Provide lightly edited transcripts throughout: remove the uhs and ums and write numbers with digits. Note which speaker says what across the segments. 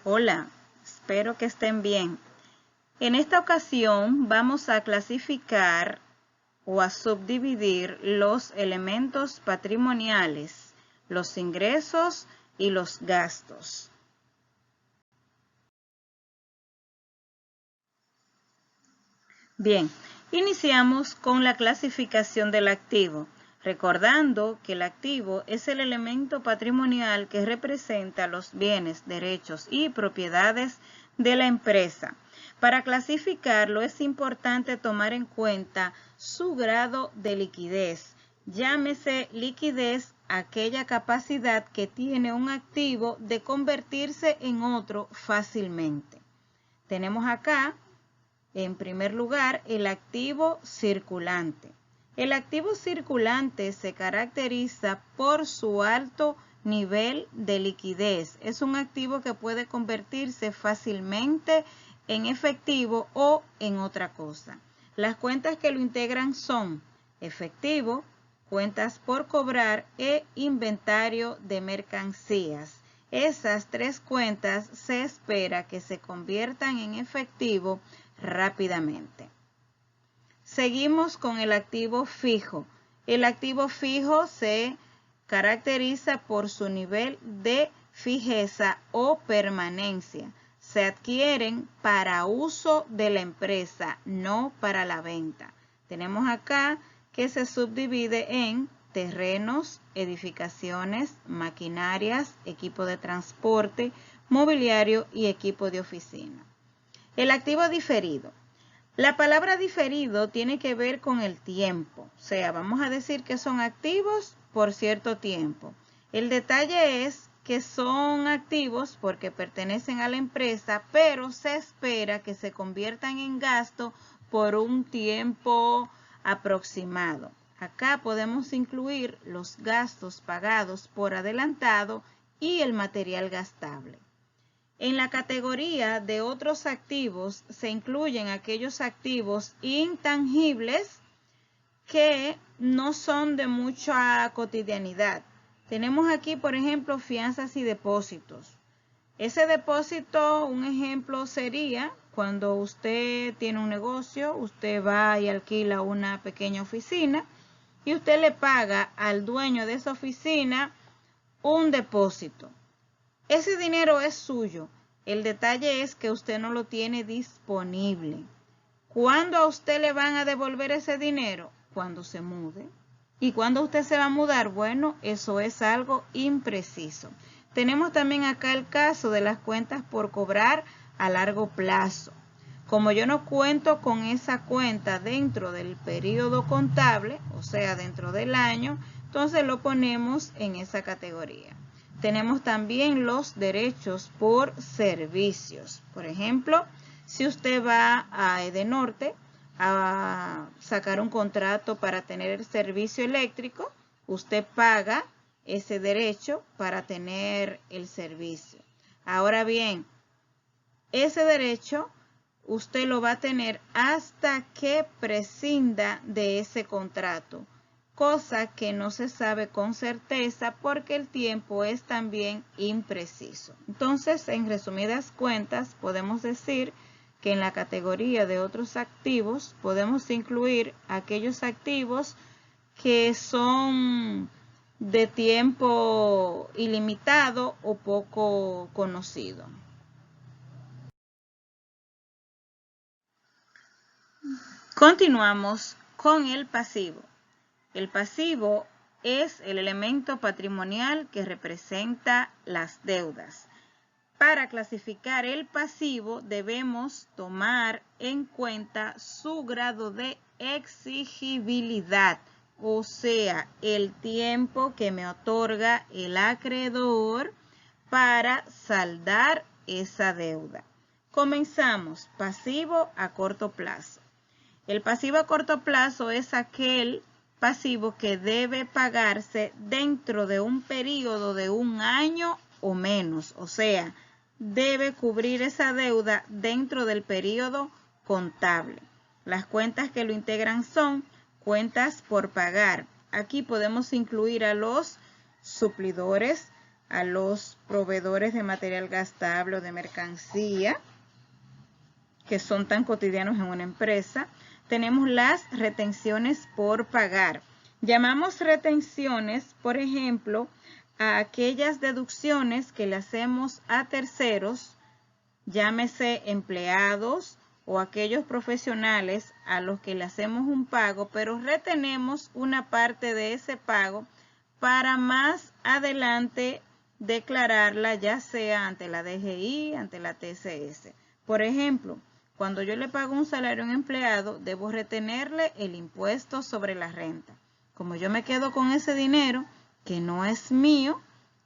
Speaker 1: Hola, espero que estén bien. En esta ocasión vamos a clasificar o a subdividir los elementos patrimoniales, los ingresos y los gastos. Bien, iniciamos con la clasificación del activo, recordando que el activo es el elemento patrimonial que representa los bienes, derechos y propiedades de la empresa. Para clasificarlo es importante tomar en cuenta su grado de liquidez. Llámese liquidez aquella capacidad que tiene un activo de convertirse en otro fácilmente. Tenemos acá, en primer lugar, el activo circulante. El activo circulante se caracteriza por su alto nivel de liquidez. Es un activo que puede convertirse fácilmente en efectivo o en otra cosa. Las cuentas que lo integran son efectivo, cuentas por cobrar e inventario de mercancías. Esas tres cuentas se espera que se conviertan en efectivo rápidamente. Seguimos con el activo fijo. El activo fijo se caracteriza por su nivel de fijeza o permanencia. Se adquieren para uso de la empresa, no para la venta. Tenemos acá que se subdivide en terrenos, edificaciones, maquinarias, equipo de transporte, mobiliario y equipo de oficina. El activo diferido. La palabra diferido tiene que ver con el tiempo, o sea, vamos a decir que son activos por cierto tiempo. El detalle es que son activos porque pertenecen a la empresa, pero se espera que se conviertan en gasto por un tiempo aproximado. Acá podemos incluir los gastos pagados por adelantado y el material gastable. En la categoría de otros activos se incluyen aquellos activos intangibles que no son de mucha cotidianidad. Tenemos aquí, por ejemplo, fianzas y depósitos. Ese depósito, un ejemplo sería cuando usted tiene un negocio, usted va y alquila una pequeña oficina y usted le paga al dueño de esa oficina un depósito. Ese dinero es suyo. El detalle es que usted no lo tiene disponible. ¿Cuándo a usted le van a devolver ese dinero? Cuando se mude. ¿Y cuándo usted se va a mudar? Bueno, eso es algo impreciso. Tenemos también acá el caso de las cuentas por cobrar a largo plazo. Como yo no cuento con esa cuenta dentro del periodo contable, o sea, dentro del año, entonces lo ponemos en esa categoría. Tenemos también los derechos por servicios. Por ejemplo, si usted va a Edenorte a sacar un contrato para tener el servicio eléctrico, usted paga ese derecho para tener el servicio. Ahora bien, ese derecho usted lo va a tener hasta que prescinda de ese contrato, cosa que no se sabe con certeza porque el tiempo es también impreciso. Entonces, en resumidas cuentas, podemos decir que en la categoría de otros activos podemos incluir aquellos activos que son de tiempo ilimitado o poco conocido. Continuamos con el pasivo. El pasivo es el elemento patrimonial que representa las deudas. Para clasificar el pasivo debemos tomar en cuenta su grado de exigibilidad, o sea, el tiempo que me otorga el acreedor para saldar esa deuda. Comenzamos, pasivo a corto plazo. El pasivo a corto plazo es aquel pasivo que debe pagarse dentro de un periodo de un año o menos, o sea, debe cubrir esa deuda dentro del periodo contable. Las cuentas que lo integran son cuentas por pagar. Aquí podemos incluir a los suplidores, a los proveedores de material gastable o de mercancía, que son tan cotidianos en una empresa. Tenemos las retenciones por pagar. Llamamos retenciones, por ejemplo, a aquellas deducciones que le hacemos a terceros, llámese empleados o aquellos profesionales a los que le hacemos un pago, pero retenemos una parte de ese pago para más adelante declararla, ya sea ante la DGI, ante la TCS. Por ejemplo, cuando yo le pago un salario a un empleado, debo retenerle el impuesto sobre la renta. Como yo me quedo con ese dinero que no es mío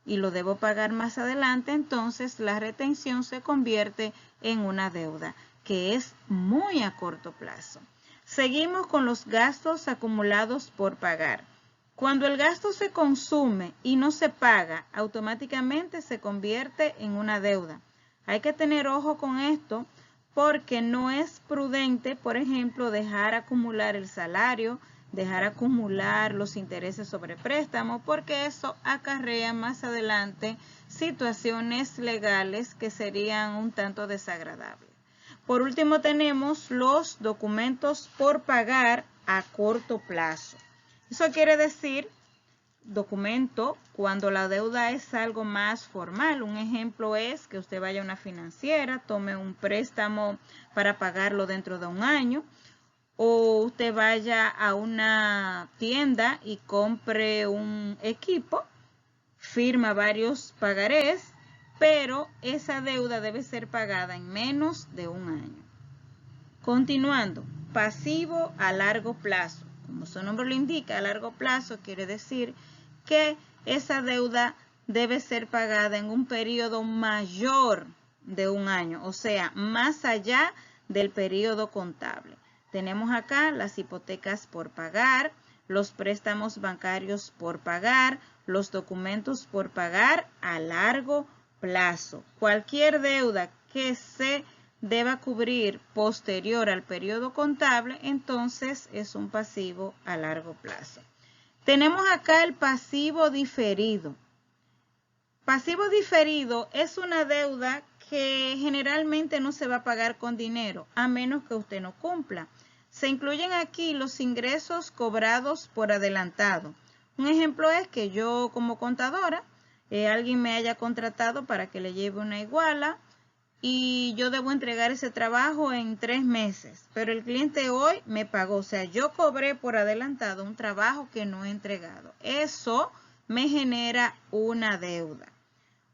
Speaker 1: y lo debo pagar más adelante, entonces la retención se convierte en una deuda, que es muy a corto plazo. Seguimos con los gastos acumulados por pagar. Cuando el gasto se consume y no se paga, automáticamente se convierte en una deuda. Hay que tener ojo con esto porque no es prudente, por ejemplo, dejar acumular el salario, dejar acumular los intereses sobre préstamo, porque eso acarrea más adelante situaciones legales que serían un tanto desagradables. Por último, tenemos los documentos por pagar a corto plazo. Eso quiere decir documento cuando la deuda es algo más formal. Un ejemplo es que usted vaya a una financiera, tome un préstamo para pagarlo dentro de un año, o usted vaya a una tienda y compre un equipo, firma varios pagarés, pero esa deuda debe ser pagada en menos de un año. Continuando, pasivo a largo plazo. Como su nombre lo indica, a largo plazo quiere decir que esa deuda debe ser pagada en un periodo mayor de un año, o sea, más allá del periodo contable. Tenemos acá las hipotecas por pagar, los préstamos bancarios por pagar, los documentos por pagar a largo plazo. Cualquier deuda que se deba cubrir posterior al periodo contable, entonces es un pasivo a largo plazo. Tenemos acá el pasivo diferido. Pasivo diferido es una deuda que generalmente no se va a pagar con dinero, a menos que usted no cumpla. Se incluyen aquí los ingresos cobrados por adelantado. Un ejemplo es que yo como contadora, alguien me haya contratado para que le lleve una iguala y yo debo entregar ese trabajo en 3 meses, pero el cliente hoy me pagó, o sea, yo cobré por adelantado un trabajo que no he entregado. Eso me genera una deuda.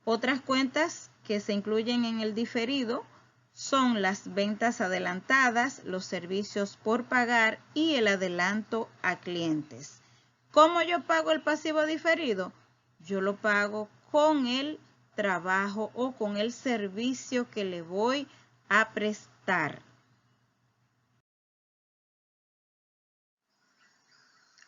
Speaker 1: Otras cuentas que se incluyen en el diferido son las ventas adelantadas, los servicios por pagar y el adelanto a clientes. ¿Cómo yo pago el pasivo diferido? Yo lo pago con el trabajo o con el servicio que le voy a prestar.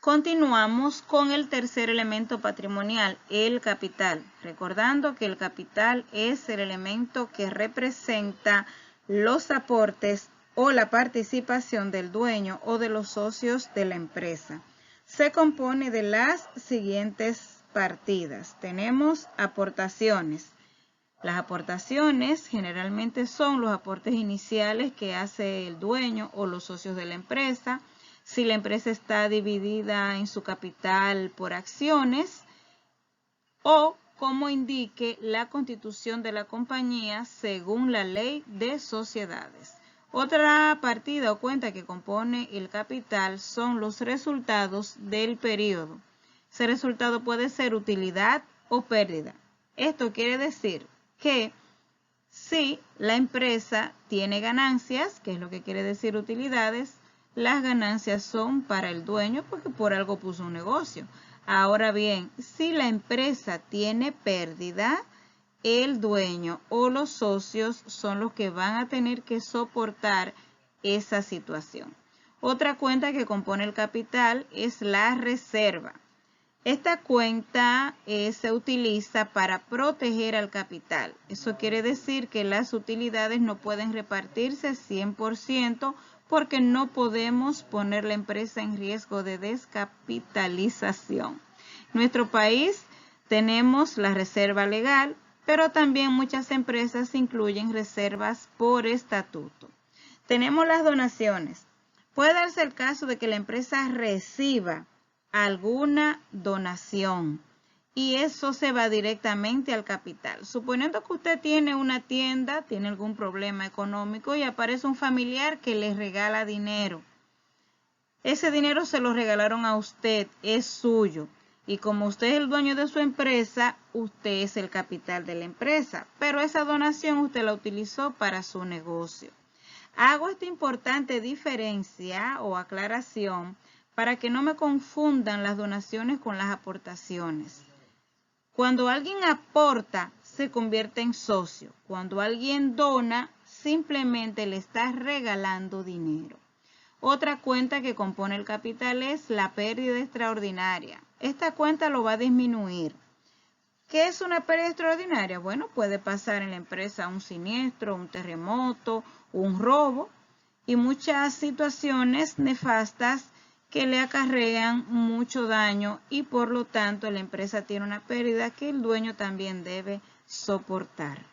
Speaker 1: Continuamos con el tercer elemento patrimonial, el capital. Recordando que el capital es el elemento que representa los aportes o la participación del dueño o de los socios de la empresa. Se compone de las siguientes partidas. Tenemos aportaciones. Las aportaciones generalmente son los aportes iniciales que hace el dueño o los socios de la empresa. Si la empresa está dividida en su capital por acciones o como indique la constitución de la compañía según la ley de sociedades. Otra partida o cuenta que compone el capital son los resultados del periodo. Ese resultado puede ser utilidad o pérdida. Esto quiere decir que si la empresa tiene ganancias, que es lo que quiere decir utilidades, las ganancias son para el dueño porque por algo puso un negocio. Ahora bien, si la empresa tiene pérdida, el dueño o los socios son los que van a tener que soportar esa situación. Otra cuenta que compone el capital es la reserva. Esta cuenta se utiliza para proteger al capital. Eso quiere decir que las utilidades no pueden repartirse 100% porque no podemos poner la empresa en riesgo de descapitalización. En nuestro país tenemos la reserva legal, pero también muchas empresas incluyen reservas por estatuto. Tenemos las donaciones. Puede darse el caso de que la empresa reciba alguna donación y eso se va directamente al capital. Suponiendo que usted tiene una tienda, tiene algún problema económico y aparece un familiar que le regala dinero. Ese dinero se lo regalaron a usted, es suyo. Y como usted es el dueño de su empresa, usted es el capital de la empresa. Pero esa donación usted la utilizó para su negocio. Hago esta importante diferencia o aclaración para que no me confundan las donaciones con las aportaciones. Cuando alguien aporta, se convierte en socio. Cuando alguien dona, simplemente le está regalando dinero. Otra cuenta que compone el capital es la pérdida extraordinaria. Esta cuenta lo va a disminuir. ¿Qué es una pérdida extraordinaria? Bueno, puede pasar en la empresa un siniestro, un terremoto, un robo y muchas situaciones nefastas que le acarrean mucho daño y por lo tanto la empresa tiene una pérdida que el dueño también debe soportar.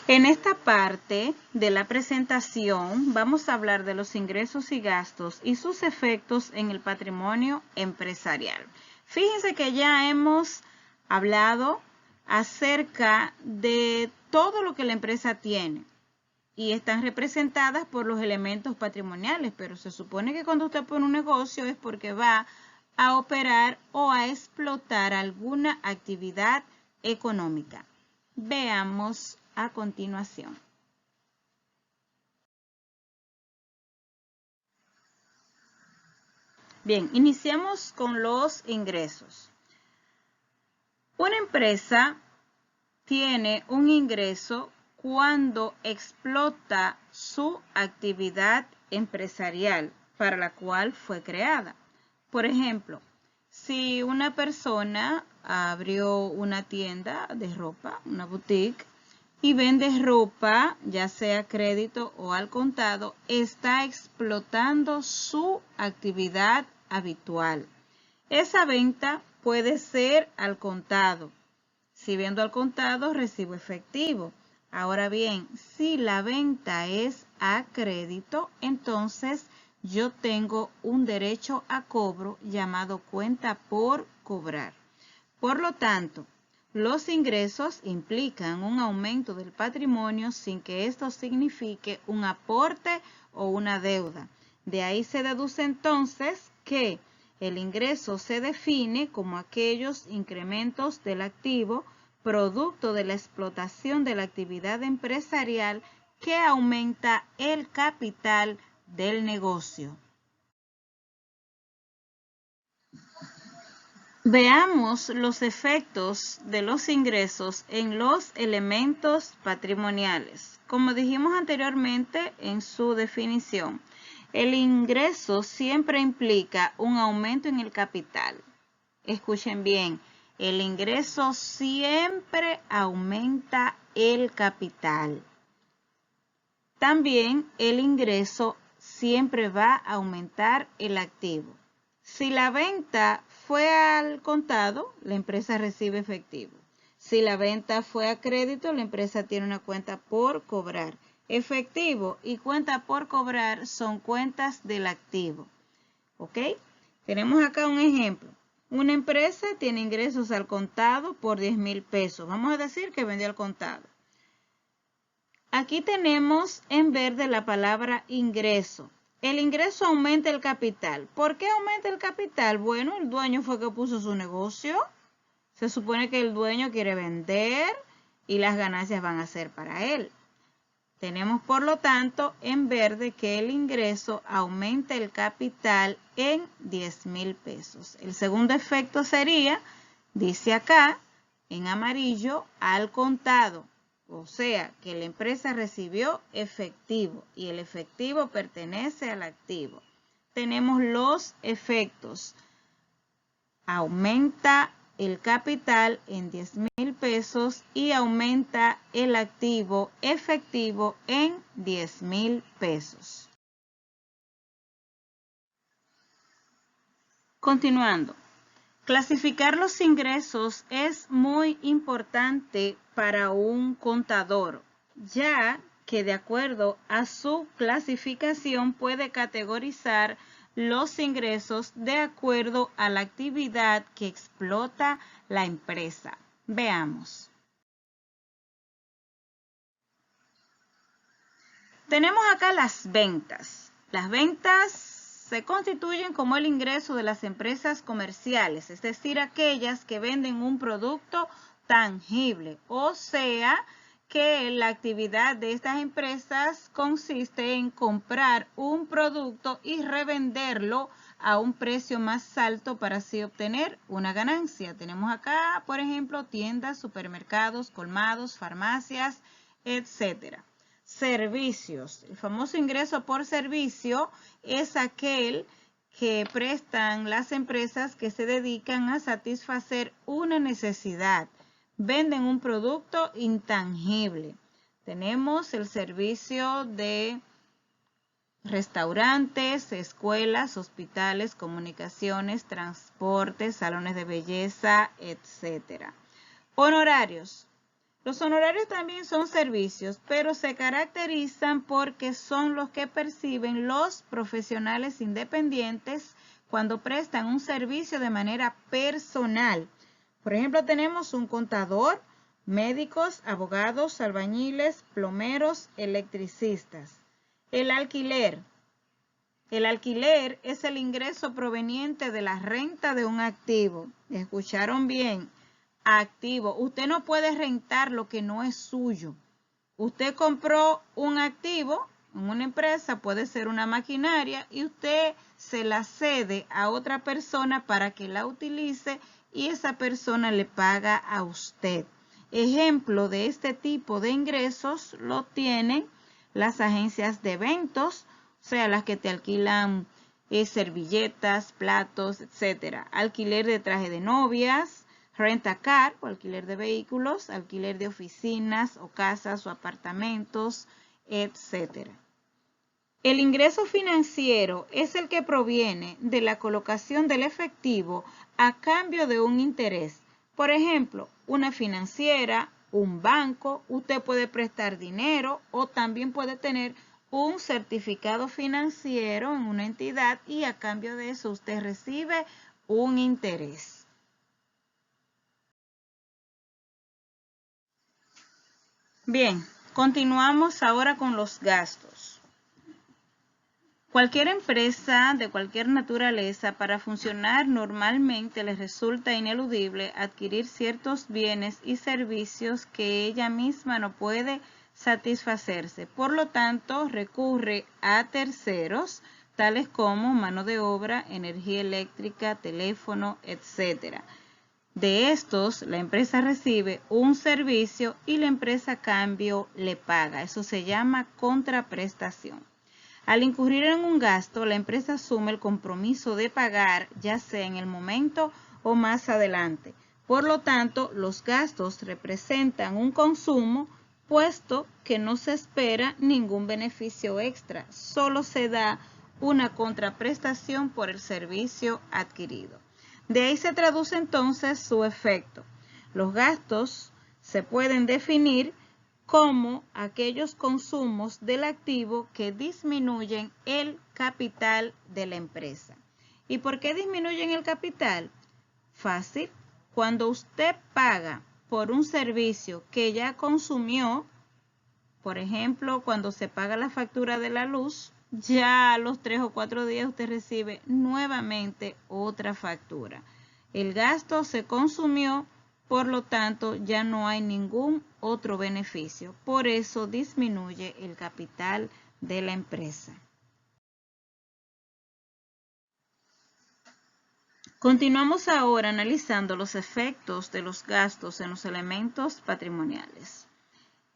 Speaker 1: En esta parte de la presentación vamos a hablar de los ingresos y gastos y sus efectos en el patrimonio empresarial. Fíjense que ya hemos hablado acerca de todo lo que la empresa tiene y están representadas por los elementos patrimoniales, pero se supone que cuando usted pone un negocio es porque va a operar o a explotar alguna actividad económica. Veamos a continuación. Bien, iniciamos con los ingresos. Una empresa tiene un ingreso cuando explota su actividad empresarial para la cual fue creada. Por ejemplo, si una persona abrió una tienda de ropa, una boutique, y vende ropa, ya sea a crédito o al contado, está explotando su actividad habitual. Esa venta puede ser al contado. Si vendo al contado, recibo efectivo. Ahora bien, si la venta es a crédito, entonces yo tengo un derecho a cobro llamado cuenta por cobrar. Por lo tanto, los ingresos implican un aumento del patrimonio sin que esto signifique un aporte o una deuda. De ahí se deduce entonces que el ingreso se define como aquellos incrementos del activo producto de la explotación de la actividad empresarial que aumenta el capital del negocio. Veamos los efectos de los ingresos en los elementos patrimoniales. Como dijimos anteriormente en su definición, el ingreso siempre implica un aumento en el capital. Escuchen bien, el ingreso siempre aumenta el capital. También el ingreso siempre va a aumentar el activo. Si la venta fue al contado, la empresa recibe efectivo. Si la venta fue a crédito, la empresa tiene una cuenta por cobrar. Efectivo y cuenta por cobrar son cuentas del activo. ¿Ok? Tenemos acá un ejemplo. Una empresa tiene ingresos al contado por 10,000 pesos. Vamos a decir que vendió al contado. Aquí tenemos en verde la palabra ingreso. El ingreso aumenta el capital. ¿Por qué aumenta el capital? Bueno, el dueño fue que puso su negocio. Se supone que el dueño quiere vender y las ganancias van a ser para él. Tenemos, por lo tanto, en verde que el ingreso aumenta el capital en 10,000 pesos. El segundo efecto sería, dice acá, en amarillo, al contado. O sea, que la empresa recibió efectivo y el efectivo pertenece al activo. Tenemos los efectos. Aumenta el capital en 10,000 pesos y aumenta el activo efectivo en 10,000 pesos. Continuando. Clasificar los ingresos es muy importante para un contador, ya que de acuerdo a su clasificación puede categorizar los ingresos de acuerdo a la actividad que explota la empresa. Veamos. Tenemos acá las ventas. Las ventas se constituyen como el ingreso de las empresas comerciales, es decir, aquellas que venden un producto tangible, o sea, que la actividad de estas empresas consiste en comprar un producto y revenderlo a un precio más alto para así obtener una ganancia. Tenemos acá, por ejemplo, tiendas, supermercados, colmados, farmacias, etcétera. Servicios. El famoso ingreso por servicio es aquel que prestan las empresas que se dedican a satisfacer una necesidad. Venden un producto intangible. Tenemos el servicio de restaurantes, escuelas, hospitales, comunicaciones, transportes, salones de belleza, etc. Honorarios. Los honorarios también son servicios, pero se caracterizan porque son los que perciben los profesionales independientes cuando prestan un servicio de manera personal. Por ejemplo, tenemos un contador, médicos, abogados, albañiles, plomeros, electricistas. El alquiler. El alquiler es el ingreso proveniente de la renta de un activo. ¿Escucharon bien? Activo. Usted no puede rentar lo que no es suyo. Usted compró un activo en una empresa, puede ser una maquinaria, y usted se la cede a otra persona para que la utilice y esa persona le paga a usted. Ejemplo de este tipo de ingresos lo tienen las agencias de eventos, o sea, las que te alquilan servilletas, platos, etc. Alquiler de traje de novias, rent-a-car o alquiler de vehículos, alquiler de oficinas o casas o apartamentos, etc. El ingreso financiero es el que proviene de la colocación del efectivo a cambio de un interés. Por ejemplo, una financiera, un banco, usted puede prestar dinero o también puede tener un certificado financiero en una entidad y a cambio de eso usted recibe un interés. Bien, continuamos ahora con los gastos. Cualquier empresa de cualquier naturaleza, para funcionar normalmente les resulta ineludible adquirir ciertos bienes y servicios que ella misma no puede satisfacerse. Por lo tanto, recurre a terceros, tales como mano de obra, energía eléctrica, teléfono, etc. De estos, la empresa recibe un servicio y la empresa a cambio le paga. Eso se llama contraprestación. Al incurrir en un gasto, la empresa asume el compromiso de pagar, ya sea en el momento o más adelante. Por lo tanto, los gastos representan un consumo, puesto que no se espera ningún beneficio extra, solo se da una contraprestación por el servicio adquirido. De ahí se traduce entonces su efecto. Los gastos se pueden definir como aquellos consumos del activo que disminuyen el capital de la empresa. ¿Y por qué disminuyen el capital? Fácil. Cuando usted paga por un servicio que ya consumió, por ejemplo, cuando se paga la factura de la luz, ya a los 3 o 4 días usted recibe nuevamente otra factura. El gasto se consumió, por lo tanto ya no hay ningún otro beneficio. Por eso disminuye el capital de la empresa. Continuamos ahora analizando los efectos de los gastos en los elementos patrimoniales.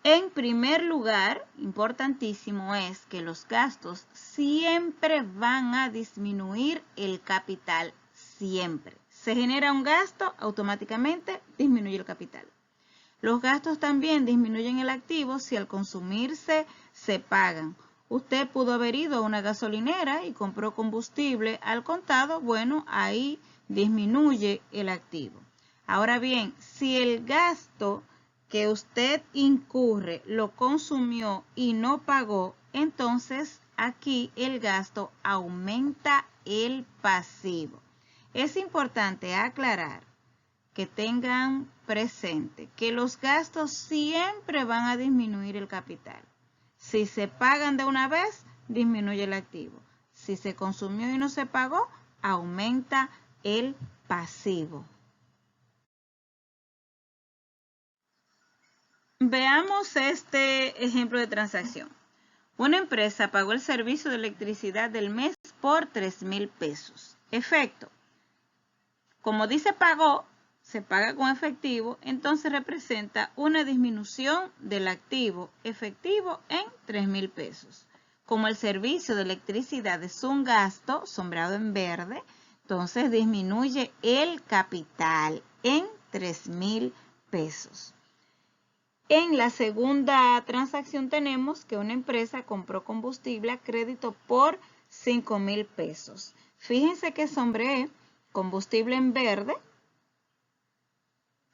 Speaker 1: En primer lugar, importantísimo es que los gastos siempre van a disminuir el capital, siempre. Se genera un gasto, automáticamente disminuye el capital. Los gastos también disminuyen el activo si al consumirse se pagan. Usted pudo haber ido a una gasolinera y compró combustible al contado, bueno, ahí disminuye el activo. Ahora bien, si el gasto que usted incurre lo consumió y no pagó, entonces aquí el gasto aumenta el pasivo. Es importante aclarar que tengan presente que los gastos siempre van a disminuir el capital. Si se pagan de una vez, disminuye el activo. Si se consumió y no se pagó, aumenta el pasivo. Veamos este ejemplo de transacción. Una empresa pagó el servicio de electricidad del mes por 3,000 pesos. Efecto. Como dice pagó, se paga con efectivo, entonces representa una disminución del activo efectivo en 3,000 pesos. Como el servicio de electricidad es un gasto sombreado en verde, entonces disminuye el capital en 3,000 pesos. En la segunda transacción tenemos que una empresa compró combustible a crédito por 5,000 pesos. Fíjense que sombreé combustible en verde,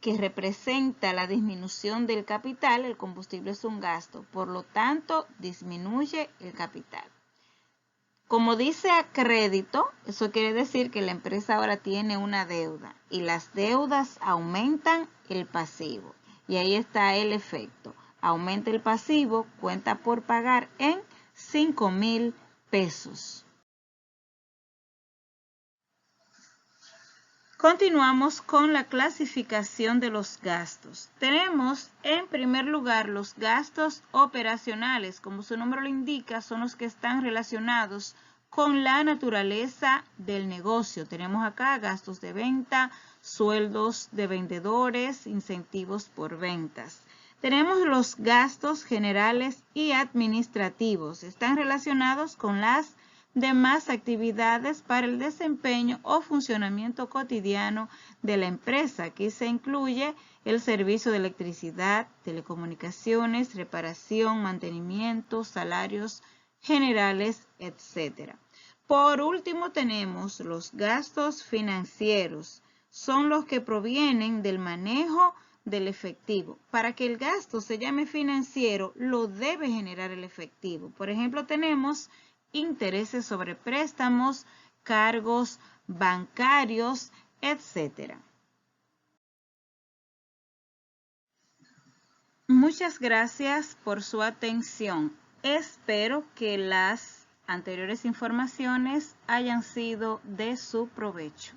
Speaker 1: que representa la disminución del capital. El combustible es un gasto, por lo tanto disminuye el capital. Como dice a crédito, eso quiere decir que la empresa ahora tiene una deuda y las deudas aumentan el pasivo. Y ahí está el efecto. Aumenta el pasivo, cuenta por pagar en 5,000 pesos. Continuamos con la clasificación de los gastos. Tenemos en primer lugar los gastos operacionales, como su nombre lo indica, son los que están relacionados con la naturaleza del negocio. Tenemos acá gastos de venta, sueldos de vendedores, incentivos por ventas. Tenemos los gastos generales y administrativos. Están relacionados con las demás actividades para el desempeño o funcionamiento cotidiano de la empresa. Aquí se incluye el servicio de electricidad, telecomunicaciones, reparación, mantenimiento, salarios generales, etc. Por último tenemos los gastos financieros. Son los que provienen del manejo del efectivo. Para que el gasto se llame financiero, lo debe generar el efectivo. Por ejemplo, tenemos intereses sobre préstamos, cargos bancarios, etc. Muchas gracias por su atención. Espero que las anteriores informaciones hayan sido de su provecho.